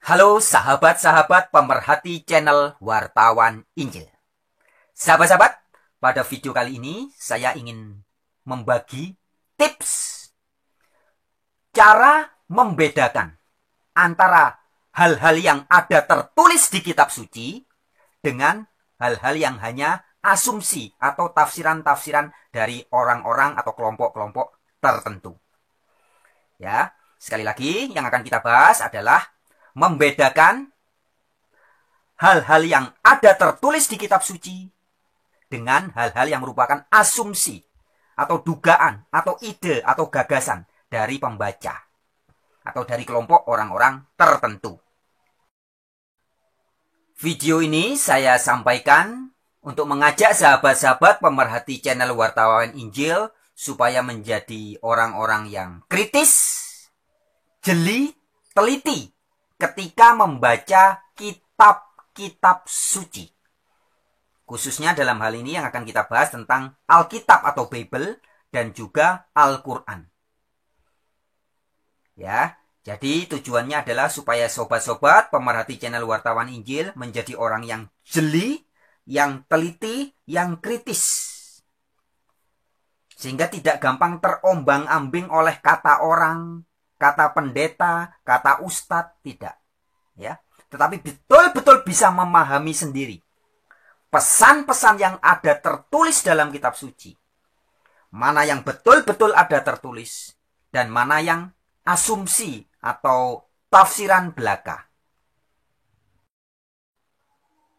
Halo sahabat-sahabat pemerhati channel Wartawan Injil. Sahabat-sahabat, pada video kali ini saya ingin membagi tips cara membedakan antara hal-hal yang ada tertulis di kitab suci dengan hal-hal yang hanya asumsi atau tafsiran-tafsiran dari orang-orang atau kelompok-kelompok tertentu. Ya, sekali lagi yang akan kita bahas adalah membedakan hal-hal yang ada tertulis di kitab suci dengan hal-hal yang merupakan asumsi atau dugaan atau ide atau gagasan dari pembaca atau dari kelompok orang-orang tertentu. Video ini saya sampaikan untuk mengajak sahabat-sahabat pemerhati channel Wartawan Injil supaya menjadi orang-orang yang kritis, jeli, teliti ketika membaca kitab-kitab suci. Khususnya dalam hal ini yang akan kita bahas tentang Alkitab atau Bible dan juga Al-Quran. Ya, jadi tujuannya adalah supaya sobat-sobat pemerhati channel Wartawan Injil menjadi orang yang jeli, yang teliti, yang kritis. Sehingga tidak gampang terombang-ambing oleh kata orang, kata pendeta, kata ustadz, tidak. Ya, tetapi betul-betul bisa memahami sendiri pesan-pesan yang ada tertulis dalam kitab suci. Mana yang betul-betul ada tertulis dan mana yang asumsi atau tafsiran belaka.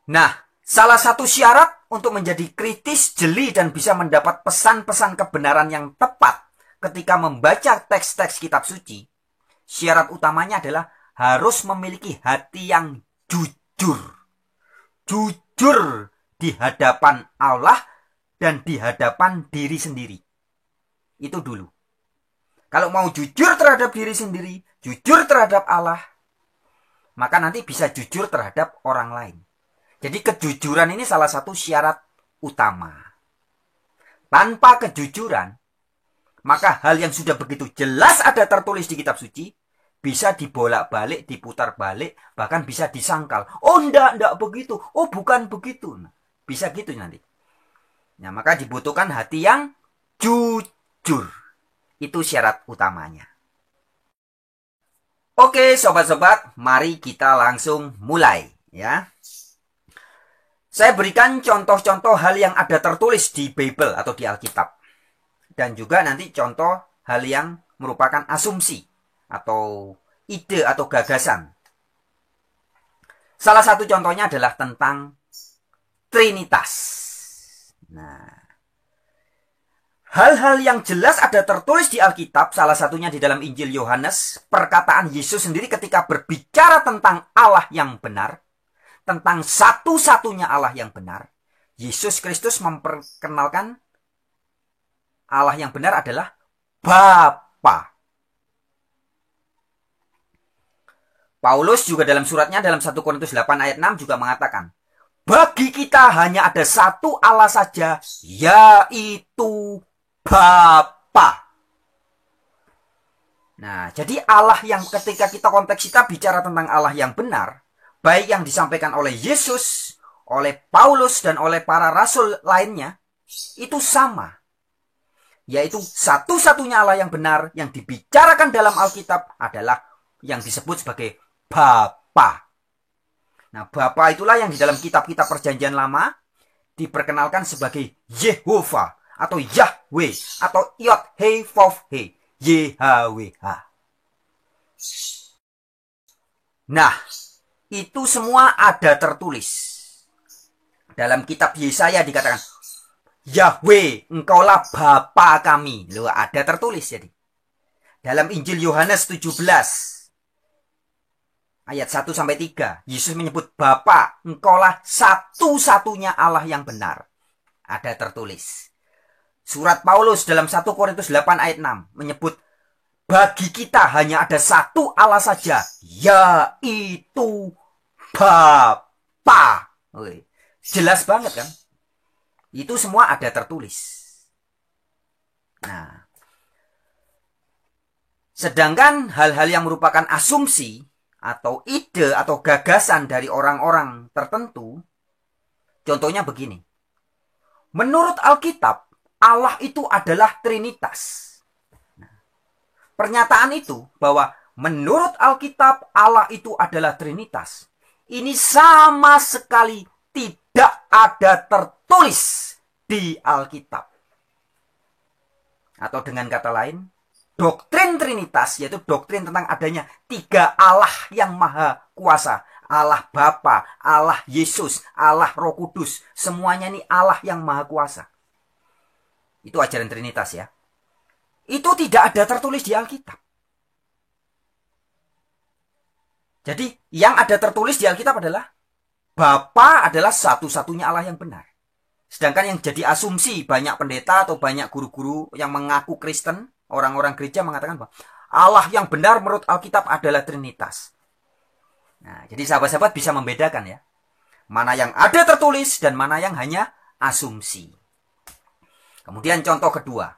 Nah, salah satu syarat untuk menjadi kritis, jeli, dan bisa mendapat pesan-pesan kebenaran yang tepat ketika membaca teks-teks kitab suci, syarat utamanya adalah harus memiliki hati yang jujur. Jujur di hadapan Allah dan di hadapan diri sendiri. Itu dulu. Kalau mau jujur terhadap diri sendiri, jujur terhadap Allah, maka nanti bisa jujur terhadap orang lain. Jadi kejujuran ini salah satu syarat utama. Tanpa kejujuran, maka hal yang sudah begitu jelas ada tertulis di kitab suci bisa dibolak-balik, diputar balik, bahkan bisa disangkal. Oh, enggak begitu. Oh, bukan begitu. Nah, bisa gitu nanti. Nah, maka dibutuhkan hati yang jujur. Itu syarat utamanya. Oke, sobat-sobat, mari kita langsung mulai, ya. Saya berikan contoh-contoh hal yang ada tertulis di Bible atau di Alkitab. Dan juga nanti contoh hal yang merupakan asumsi atau ide atau gagasan. Salah satu contohnya adalah tentang Trinitas. Nah, hal-hal yang jelas ada tertulis di Alkitab, salah satunya di dalam Injil Yohanes, perkataan Yesus sendiri ketika berbicara tentang Allah yang benar, tentang satu-satunya Allah yang benar. Yesus Kristus memperkenalkan Allah yang benar adalah Bapa. Paulus juga dalam suratnya dalam 1 Korintus 8 ayat 6 juga mengatakan, bagi kita hanya ada satu Allah saja, yaitu Bapa. Nah, jadi Allah yang ketika kita konteks kita bicara tentang Allah yang benar, baik yang disampaikan oleh Yesus, oleh Paulus, dan oleh para rasul lainnya, itu sama. Yaitu satu-satunya Allah yang benar yang dibicarakan dalam Alkitab adalah yang disebut sebagai Bapa. Nah, Bapa itulah yang di dalam kitab-kitab perjanjian lama diperkenalkan sebagai Yehova atau Yahweh atau Yod-Heh-Vav-Heh, YHWH. Nah, itu semua ada tertulis. Dalam kitab Yesaya dikatakan, Yahweh, engkaulah Bapa kami. Loh, ada tertulis jadi. Dalam Injil Yohanes 17 ayat 1-3, Yesus menyebut Bapa, engkaulah satu-satunya Allah yang benar. Ada tertulis. Surat Paulus dalam 1 Korintus 8 ayat 6 menyebut, bagi kita hanya ada satu Allah saja, yaitu Bapa. Jelas banget kan? Itu semua ada tertulis. Nah, sedangkan hal-hal yang merupakan asumsi atau ide atau gagasan dari orang-orang tertentu. Contohnya begini. Menurut Alkitab, Allah itu adalah Trinitas. Pernyataan itu bahwa menurut Alkitab Allah itu adalah Trinitas, ini sama sekali tidak ada tertulis di Alkitab. Atau dengan kata lain, doktrin Trinitas, yaitu doktrin tentang adanya 3 Allah yang maha kuasa. Allah Bapa, Allah Yesus, Allah Roh Kudus. Semuanya ini Allah yang maha kuasa. Itu ajaran Trinitas ya. Itu tidak ada tertulis di Alkitab. Jadi yang ada tertulis di Alkitab adalah Bapa adalah satu-satunya Allah yang benar. Sedangkan yang jadi asumsi banyak pendeta atau banyak guru-guru yang mengaku Kristen, orang-orang gereja mengatakan bahwa Allah yang benar menurut Alkitab adalah Trinitas. Nah, jadi sahabat-sahabat bisa membedakan ya. Mana yang ada tertulis dan mana yang hanya asumsi. Kemudian contoh kedua.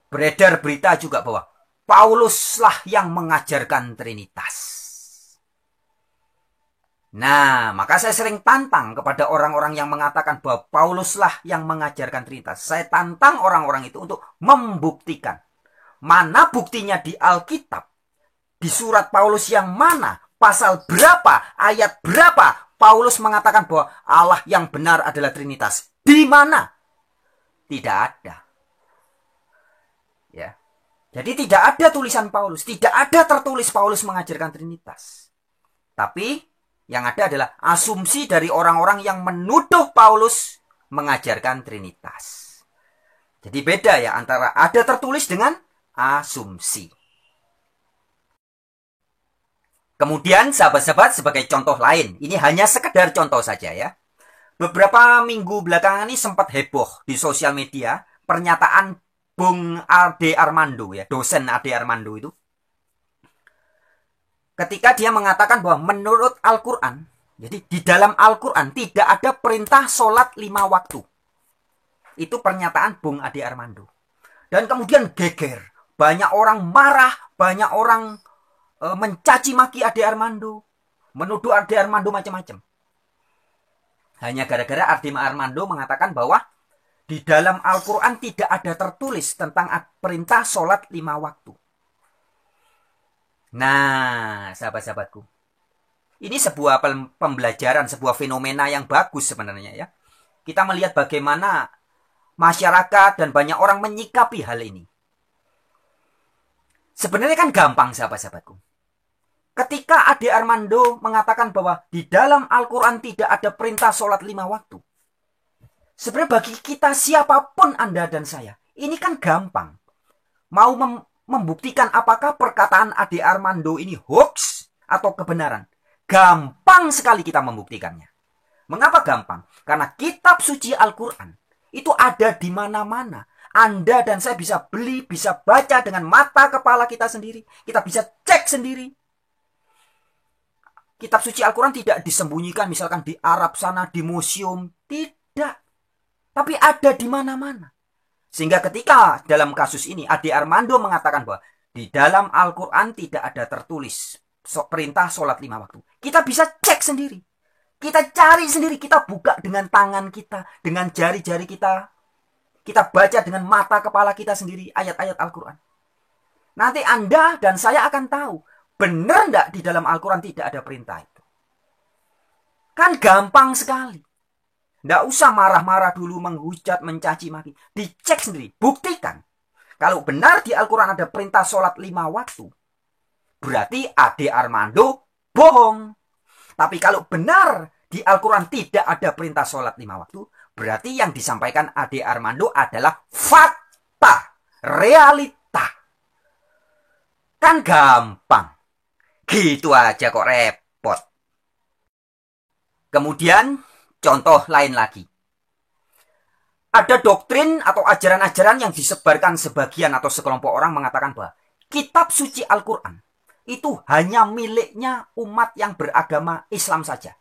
Beredar berita juga bahwa Pauluslah yang mengajarkan Trinitas. Nah, maka saya sering tantang kepada orang-orang yang mengatakan bahwa Pauluslah yang mengajarkan Trinitas. Saya tantang orang-orang itu untuk membuktikan. Mana buktinya di Alkitab? Di surat Paulus yang mana? Pasal berapa? Ayat berapa? Paulus mengatakan bahwa Allah yang benar adalah Trinitas. Di mana? Tidak ada. Ya. Jadi tidak ada tulisan Paulus. Tidak ada tertulis Paulus mengajarkan Trinitas. Tapi yang ada adalah asumsi dari orang-orang yang menuduh Paulus mengajarkan Trinitas. Jadi beda ya antara ada tertulis dengan asumsi. Kemudian sahabat-sahabat sebagai contoh lain. Ini hanya sekedar contoh saja ya. Beberapa minggu belakangan ini sempat heboh di sosial media. Pernyataan Bung Ade Armando ya. Dosen Ade Armando itu. Ketika dia mengatakan bahwa menurut Al-Quran. Jadi di dalam Al-Quran tidak ada perintah sholat 5 waktu. Itu pernyataan Bung Ade Armando. Dan kemudian geger. Banyak orang marah. Banyak orang mencaci maki Ade Armando, menuduh Ade Armando macam-macam. Hanya gara-gara Ade Armando mengatakan bahwa di dalam Al-Quran tidak ada tertulis tentang perintah sholat 5 waktu. Nah, sahabat-sahabatku, ini sebuah pembelajaran, sebuah fenomena yang bagus sebenarnya ya. Kita melihat bagaimana masyarakat dan banyak orang menyikapi hal ini. Sebenarnya kan gampang sahabat-sahabatku. Ketika Ade Armando mengatakan bahwa di dalam Al-Quran tidak ada perintah sholat 5 waktu. Sebenarnya bagi kita siapapun Anda dan saya. Ini kan gampang. Mau membuktikan apakah perkataan Ade Armando ini hoax atau kebenaran. Gampang sekali kita membuktikannya. Mengapa gampang? Karena kitab suci Al-Quran itu ada di mana-mana. Anda dan saya bisa beli, bisa baca dengan mata kepala kita sendiri. Kita bisa cek sendiri. Kitab suci Al-Quran tidak disembunyikan misalkan di Arab sana, di museum. Tidak. Tapi ada di mana-mana. Sehingga ketika dalam kasus ini Ade Armando mengatakan bahwa di dalam Al-Quran tidak ada tertulis perintah sholat 5 waktu. Kita bisa cek sendiri. Kita cari sendiri. Kita buka dengan tangan kita. Dengan jari-jari kita. Kita baca dengan mata kepala kita sendiri ayat-ayat Al-Quran. Nanti Anda dan saya akan tahu. Benar enggak di dalam Al-Quran tidak ada perintah itu? Kan gampang sekali. Enggak usah marah-marah dulu, menghujat, mencaci maki. Dicek sendiri, buktikan. Kalau benar di Al-Quran ada perintah sholat 5 waktu, berarti Ade Armando bohong. Tapi kalau benar di Al-Quran tidak ada perintah sholat 5 waktu, berarti yang disampaikan Ade Armando adalah fakta, realita. Kan gampang. Gitu aja kok repot. Kemudian contoh lain lagi. Ada doktrin atau ajaran-ajaran yang disebarkan sebagian atau sekelompok orang mengatakan bahwa kitab suci Al-Quran itu hanya miliknya umat yang beragama Islam saja.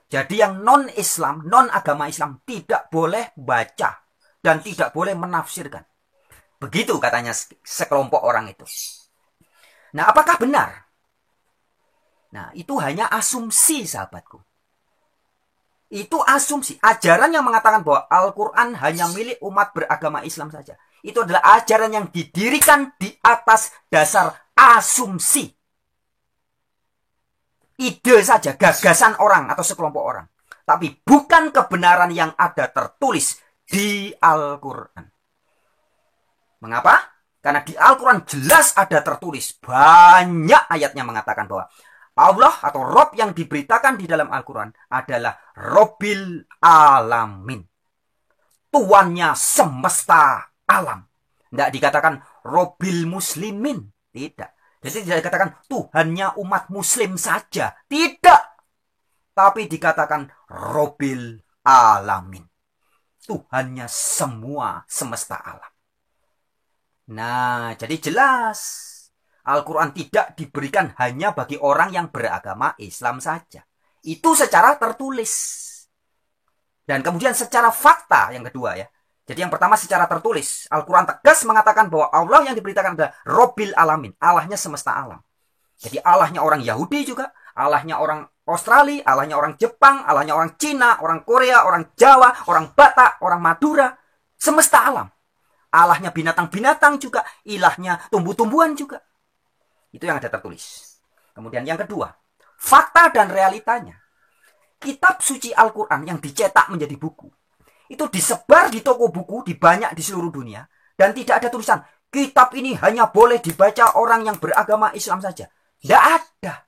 Jadi yang non-Islam, non-agama Islam tidak boleh baca dan tidak boleh menafsirkan. Begitu katanya sekelompok orang itu. Nah, apakah benar? Nah, itu hanya asumsi, sahabatku. Itu asumsi. Ajaran yang mengatakan bahwa Al-Quran hanya milik umat beragama Islam saja. Itu adalah ajaran yang didirikan di atas dasar asumsi. Ide saja, gagasan orang atau sekelompok orang. Tapi bukan kebenaran yang ada tertulis di Al-Quran. Mengapa? Karena di Al-Quran jelas ada tertulis. Banyak ayatnya mengatakan bahwa Allah atau Rob yang diberitakan di dalam Al-Quran adalah Robbil Alamin. Tuannya semesta alam. Tidak dikatakan Robbil Muslimin. Tidak. Jadi tidak dikatakan Tuhannya umat Muslim saja. Tidak. Tapi dikatakan Robbil Alamin. Tuhannya semua semesta alam. Nah, jadi jelas Al-Quran tidak diberikan hanya bagi orang yang beragama Islam saja. Itu secara tertulis. Dan kemudian secara fakta yang kedua ya. Jadi yang pertama secara tertulis. Al-Quran tegas mengatakan bahwa Allah yang diberitakan adalah Robbil Alamin. Allahnya semesta alam. Jadi Allahnya orang Yahudi juga. Allahnya orang Australia. Allahnya orang Jepang. Allahnya orang Cina. Orang Korea. Orang Jawa. Orang Batak. Orang Madura. Semesta alam. Allahnya binatang-binatang juga. Ilahnya tumbuh-tumbuhan juga. Itu yang ada tertulis. Kemudian yang kedua. Fakta dan realitanya. Kitab suci Al-Quran yang dicetak menjadi buku. Itu disebar di toko buku. Di banyak di seluruh dunia. Dan tidak ada tulisan. Kitab ini hanya boleh dibaca orang yang beragama Islam saja. Tidak ada.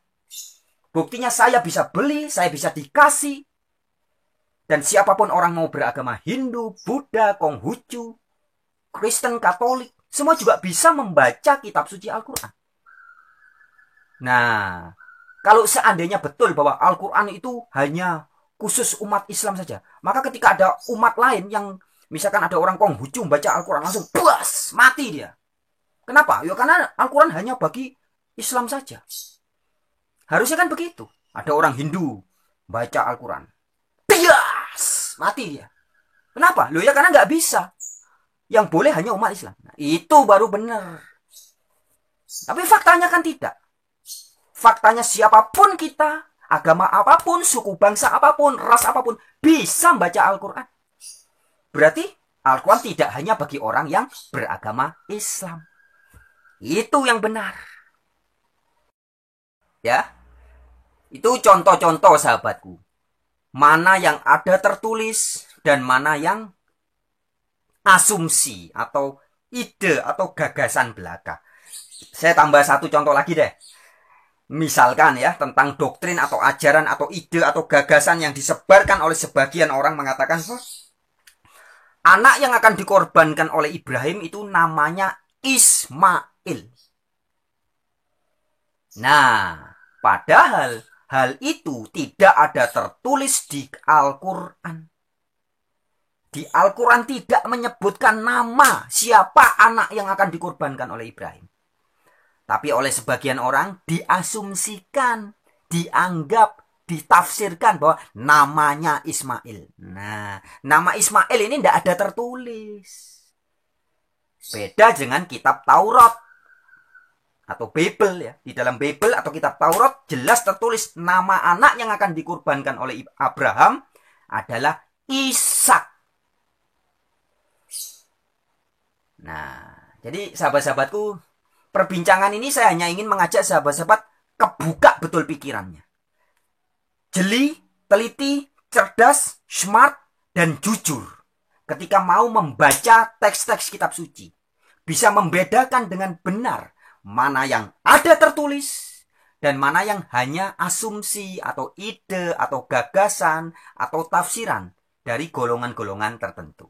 Buktinya saya bisa beli. Saya bisa dikasih. Dan siapapun orang mau beragama Hindu, Buddha, Konghucu, Kristen, Katolik, semua juga bisa membaca kitab suci Al-Quran. Nah, kalau seandainya betul bahwa Al-Quran itu hanya khusus umat Islam saja, maka ketika ada umat lain yang, misalkan ada orang Konghucu membaca Al-Quran, langsung buas, mati dia. Kenapa? Ya karena Al-Quran hanya bagi Islam saja. Harusnya kan begitu. Ada orang Hindu baca Al-Quran, bias, mati dia. Kenapa? Loh ya karena nggak bisa. Yang boleh hanya umat Islam. Nah, itu baru benar. Tapi faktanya kan tidak. Faktanya siapapun kita, agama apapun, suku bangsa apapun, ras apapun, bisa membaca Al-Quran. Berarti Al-Quran tidak hanya bagi orang yang beragama Islam. Itu yang benar. Ya. Itu contoh-contoh sahabatku. Mana yang ada tertulis dan mana yang asumsi atau ide atau gagasan belaka. Saya tambah satu contoh lagi deh. Misalkan ya tentang doktrin atau ajaran atau ide atau gagasan yang disebarkan oleh sebagian orang mengatakan anak yang akan dikorbankan oleh Ibrahim itu namanya Ismail. Nah, padahal hal itu tidak ada tertulis di Al-Quran. Di Al-Quran tidak menyebutkan nama siapa anak yang akan dikorbankan oleh Ibrahim. Tapi oleh sebagian orang diasumsikan, dianggap, ditafsirkan bahwa namanya Ismail. Nah, nama Ismail ini tidak ada tertulis. Beda dengan kitab Taurat atau Bible ya. Di dalam Bible atau kitab Taurat jelas tertulis nama anak yang akan dikorbankan oleh Abraham adalah Ishak. Nah, jadi sahabat-sahabatku, perbincangan ini saya hanya ingin mengajak sahabat-sahabat kebuka betul pikirannya. Jeli, teliti, cerdas, smart, dan jujur. Ketika mau membaca teks-teks kitab suci. Bisa membedakan dengan benar mana yang ada tertulis dan mana yang hanya asumsi atau ide atau gagasan atau tafsiran dari golongan-golongan tertentu.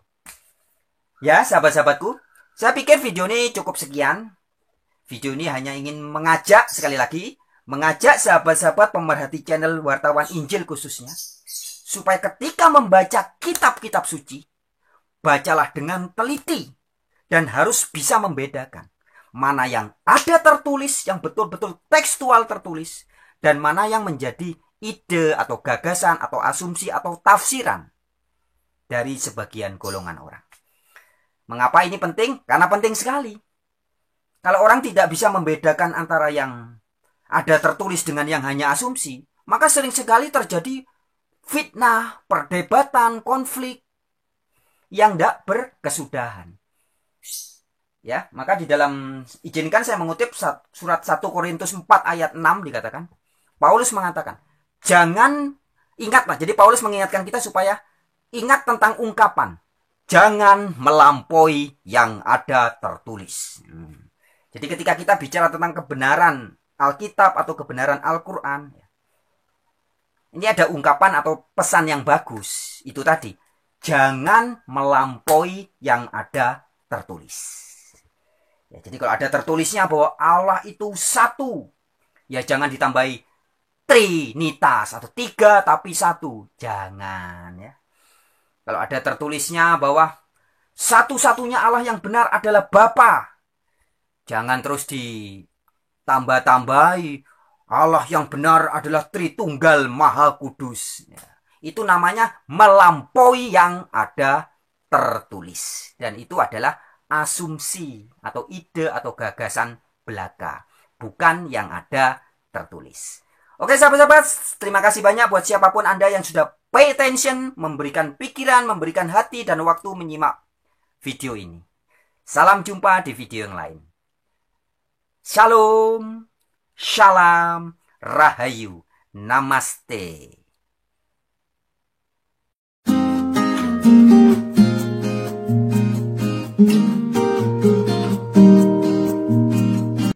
Ya sahabat-sahabatku, saya pikir video ini cukup sekian. Video ini hanya ingin mengajak, sekali lagi, mengajak sahabat-sahabat pemerhati channel Wartawan Injil khususnya, supaya ketika membaca kitab-kitab suci, bacalah dengan teliti, dan harus bisa membedakan mana yang ada tertulis, yang betul-betul tekstual tertulis, dan mana yang menjadi ide atau gagasan atau asumsi atau tafsiran dari sebagian golongan orang. Mengapa ini penting? Karena penting sekali. Kalau orang tidak bisa membedakan antara yang ada tertulis dengan yang hanya asumsi, maka sering sekali terjadi fitnah, perdebatan, konflik yang tidak berkesudahan. Ya, maka di dalam, izinkan saya mengutip surat 1 Korintus 4 ayat 6 dikatakan, Paulus mengatakan, jangan, ingatlah, jadi Paulus mengingatkan kita supaya ingat tentang ungkapan, jangan melampaui yang ada tertulis. Jadi ketika kita bicara tentang kebenaran Alkitab atau kebenaran Al-Quran, ini ada ungkapan atau pesan yang bagus. Itu tadi, jangan melampaui yang ada tertulis. Ya, jadi kalau ada tertulisnya bahwa Allah itu satu, ya jangan ditambahi trinitas atau 3 tapi 1. Jangan ya. Kalau ada tertulisnya bahwa satu-satunya Allah yang benar adalah Bapa, jangan terus ditambah-tambahi Allah yang benar adalah Tritunggal Maha Kudus. Ya, itu namanya melampaui yang ada tertulis. Dan itu adalah asumsi atau ide atau gagasan belaka, bukan yang ada tertulis. Oke sahabat-sahabat, terima kasih banyak buat siapapun Anda yang sudah pay attention, memberikan pikiran, memberikan hati dan waktu menyimak video ini. Salam jumpa di video yang lain. Shalom, shalom, rahayu, namaste.